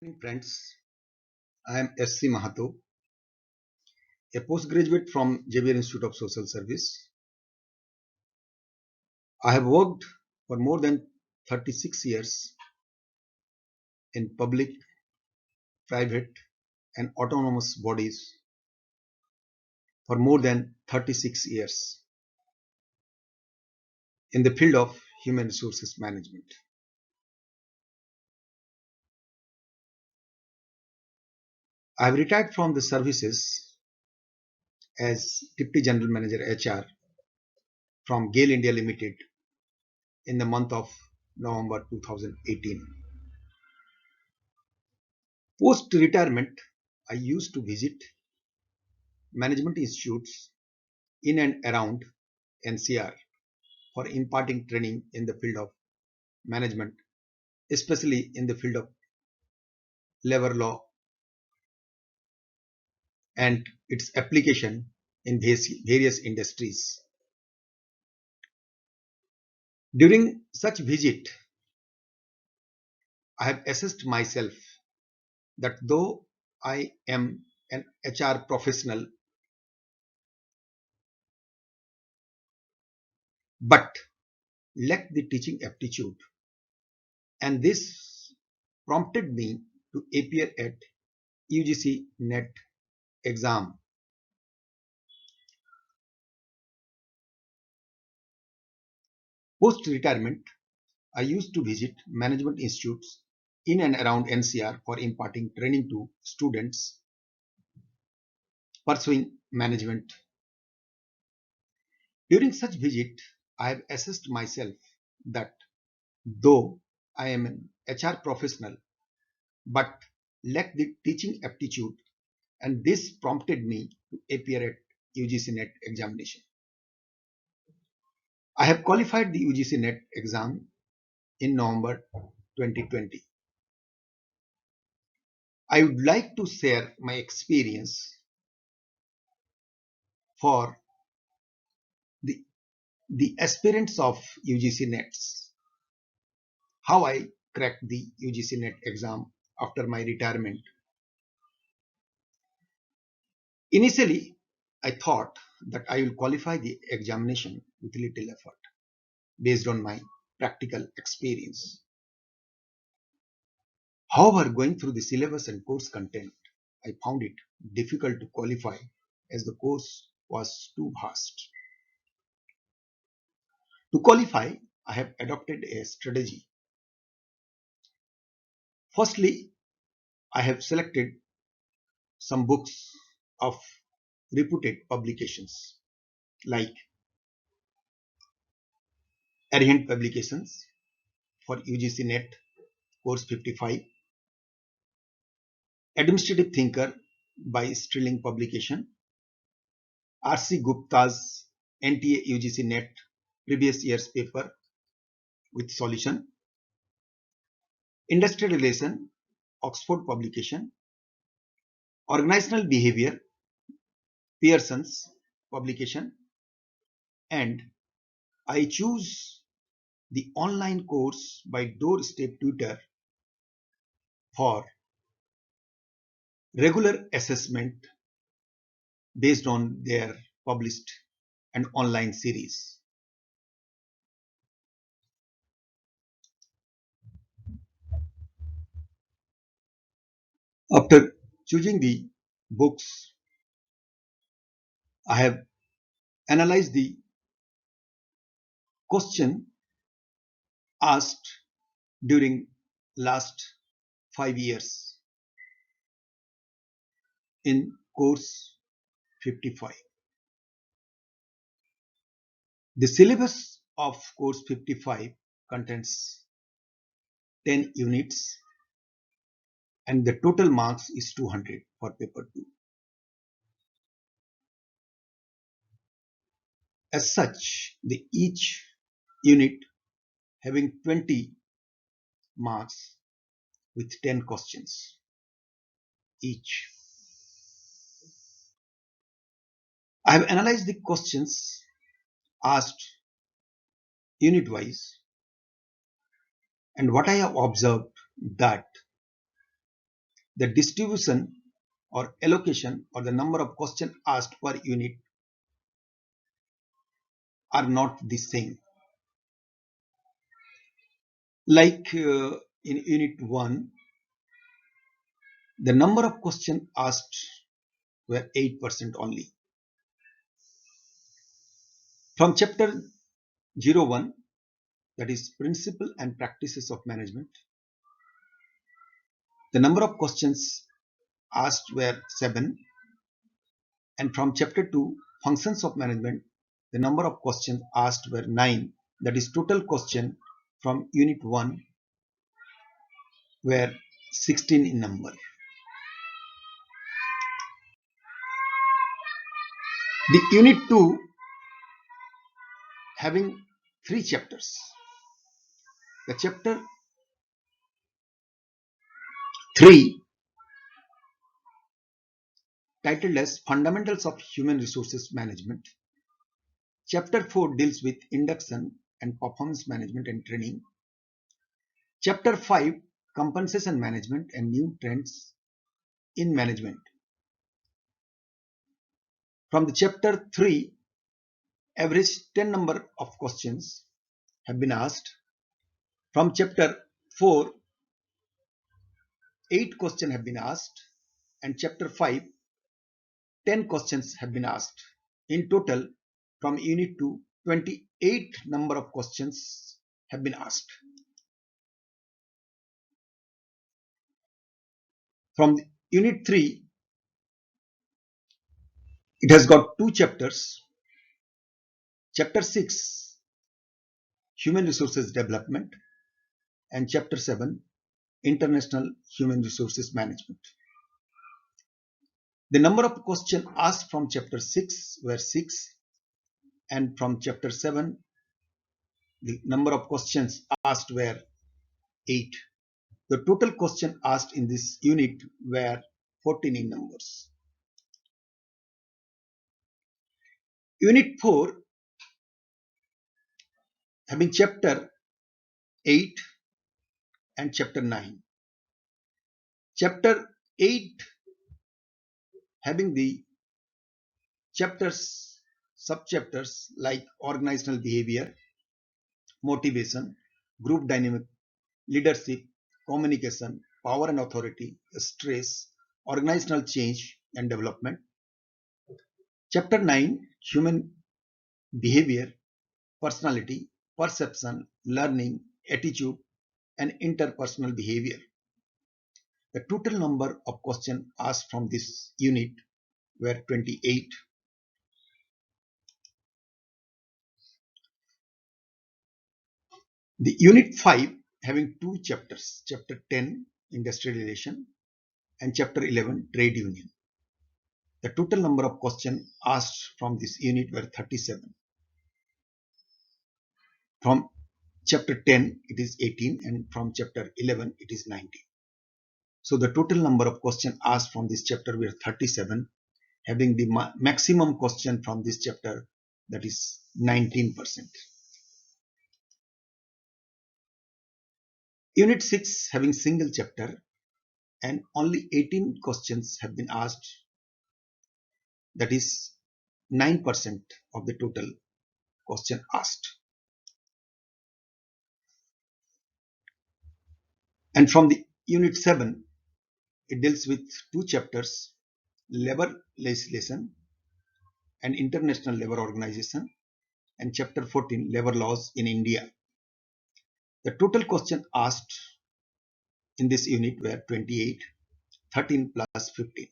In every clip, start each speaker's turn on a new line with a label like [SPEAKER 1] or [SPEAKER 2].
[SPEAKER 1] Evening, friends. I am S.C. Mahato, a postgraduate from Xavier Institute of Social Service. I have worked for more than 36 years in public, private, and autonomous bodies for more than 36 years in the field of human resources management. I have retired from the services as Deputy General Manager HR from GAIL India Limited in the month of November 2018. Post retirement, I used to visit management institutes in and around NCR for imparting training in the field of management, especially in the field of labor law and its application in various industries. During such visit, I have assessed myself that though I am an HR professional, but lack the teaching aptitude, and this prompted me to appear at UGC NET exam. Post retirement, I used to visit management institutes in and around NCR for imparting training to students pursuing management. During such visit, I have assessed myself that though I am an HR professional but lack the teaching aptitude, and this prompted me to appear at UGC NET examination. I have qualified the UGC NET exam in November 2020. I would like to share my experience for the the aspirants of UGC NETs, how I cracked the UGC NET exam after my retirement. Initially, I thought that I will qualify the examination with little effort based on my practical experience. However, going through the syllabus and course content, I found it difficult to qualify as the course was too vast. To qualify, I have adopted a strategy. Firstly, I have selected some books of reputed publications like Arihant Publications for UGC NET Course 55, Administrative Thinker by Strilling Publication, R.C. Gupta's NTA UGC NET Previous Year's Paper with Solution, Industrial Relation, Oxford Publication, Organizational Behavior, Pearson's Publication, and I choose the online course by Doorstep Tutor for regular assessment based on their published and online series. After choosing the books, I have analyzed the question asked during last 5 years in course 55. The syllabus of course 55 contains 10 units and the total marks is 200 for paper 2. As such, the each unit having 20 marks with 10 questions each. I have analyzed the questions asked unit wise, and what I have observed that the distribution or allocation or the number of questions asked per unit are not the same. Like in unit 1, the number of questions asked were 8% only. From chapter 01, that is Principle and Practices of Management, the number of questions asked were 7. And from chapter 2, Functions of Management, the number of questions asked were 9. That is, total question from unit 1 were 16 in number. The unit 2 having 3 chapters. The chapter 3, titled as Fundamentals of Human Resources Management. Chapter 4 deals with induction and performance management and training. Chapter 5, compensation management and new trends in management. From the chapter 3, average 10 number of questions have been asked. From chapter 4, 8 questions have been asked, and chapter 5, 10 questions have been asked. In total, from unit 2, 28 number of questions have been asked. From unit 3, it has got 2 chapters. Chapter 6, Human Resources Development, and Chapter 7, International Human Resources Management. The number of questions asked from Chapter 6 were 6, and from Chapter 7, the number of questions asked were 8. The total questions asked in this unit were 14 in numbers. Unit 4, having Chapter 8 and Chapter 9. Chapter 8 having the chapters, subchapters like organizational behavior, motivation, group dynamic, leadership, communication, power and authority, stress, organizational change and development. Chapter 9, human behavior, personality, perception, learning, attitude, and interpersonal behavior. The total number of questions asked from this unit were 28. The unit 5 having 2 chapters, chapter 10, industrial relation, and chapter 11, trade union. The total number of questions asked from this unit were 37. From chapter 10 it is 18, and from chapter 11 it is 19. So the total number of questions asked from this chapter were 37, having the maximum question from this chapter, that is 19%. Unit 6 having single chapter, and only 18 questions have been asked, that is 9% of the total question asked. And from the unit 7, it deals with 2 chapters, labor legislation and international labor organization, and chapter 14, labor laws in India. The total question asked in this unit were 28, 13 plus 15.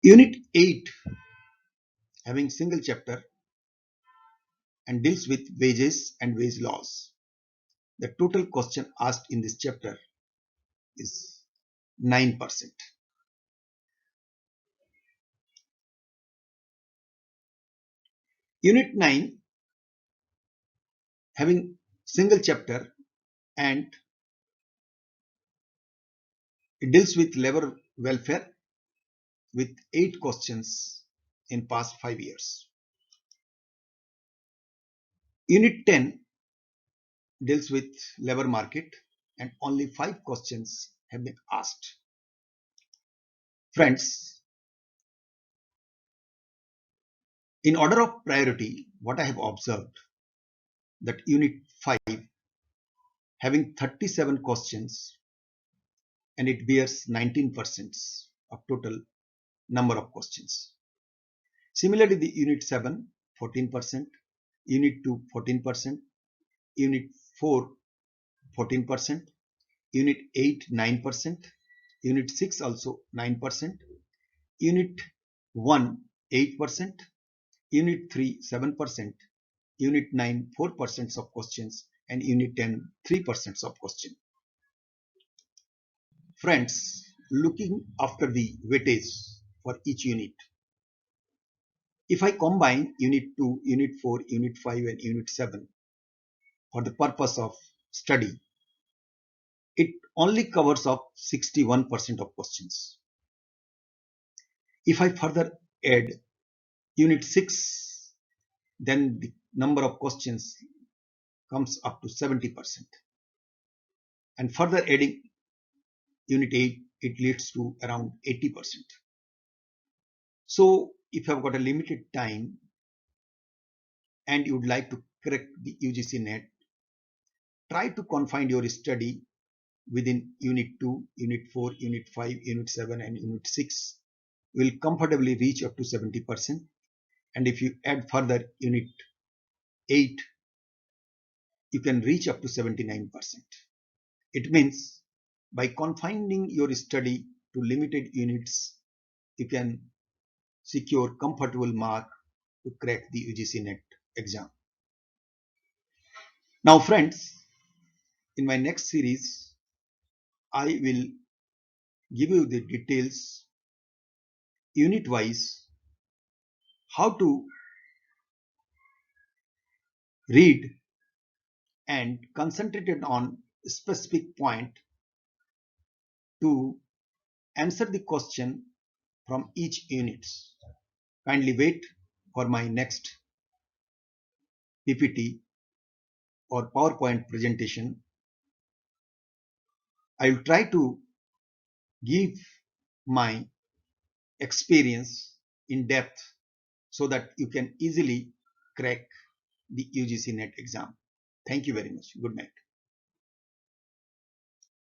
[SPEAKER 1] Unit 8 having single chapter and deals with wages and wage laws. The total question asked in this chapter is 9%. Unit 9 having single chapter and it deals with labor welfare with 8 questions in past 5 years. Unit 10 deals with labor market and only 5 questions have been asked. Friends, in order of priority, what I have observed that Unit 5 having 37 questions and it bears 19% of total number of questions. Similarly, the Unit 7 14%, Unit 2 14%, Unit 4 14%, Unit 8 9%, Unit 6 also 9%, Unit 1 8%, Unit 3 7%, Unit 9 4% of questions, and Unit 10 3% of questions. Friends, looking after the weightage for each unit, if I combine Unit 2, Unit 4, Unit 5 and Unit 7 for the purpose of study, it only covers up 61% of questions. If I further add Unit 6, then the number of questions comes up to 70%. And further adding Unit 8, it leads to around 80%. So if you have got a limited time and you would like to crack the UGC NET, try to confine your study within Unit 2, Unit 4, Unit 5, Unit 7 and Unit 6 will comfortably reach up to 70%. And if you add further Unit 8, you can reach up to 79%. It means by confining your study to limited units, you can secure comfortable mark to crack the UGC NET exam. Now friends, in my next series, I will give you the details unit wise, how to read and concentrate on a specific point to answer the question from each unit. Kindly wait for my next PPT or PowerPoint presentation. I will try to give my experience in depth so that you can easily crack the UGC NET exam. Thank you very much. Good night.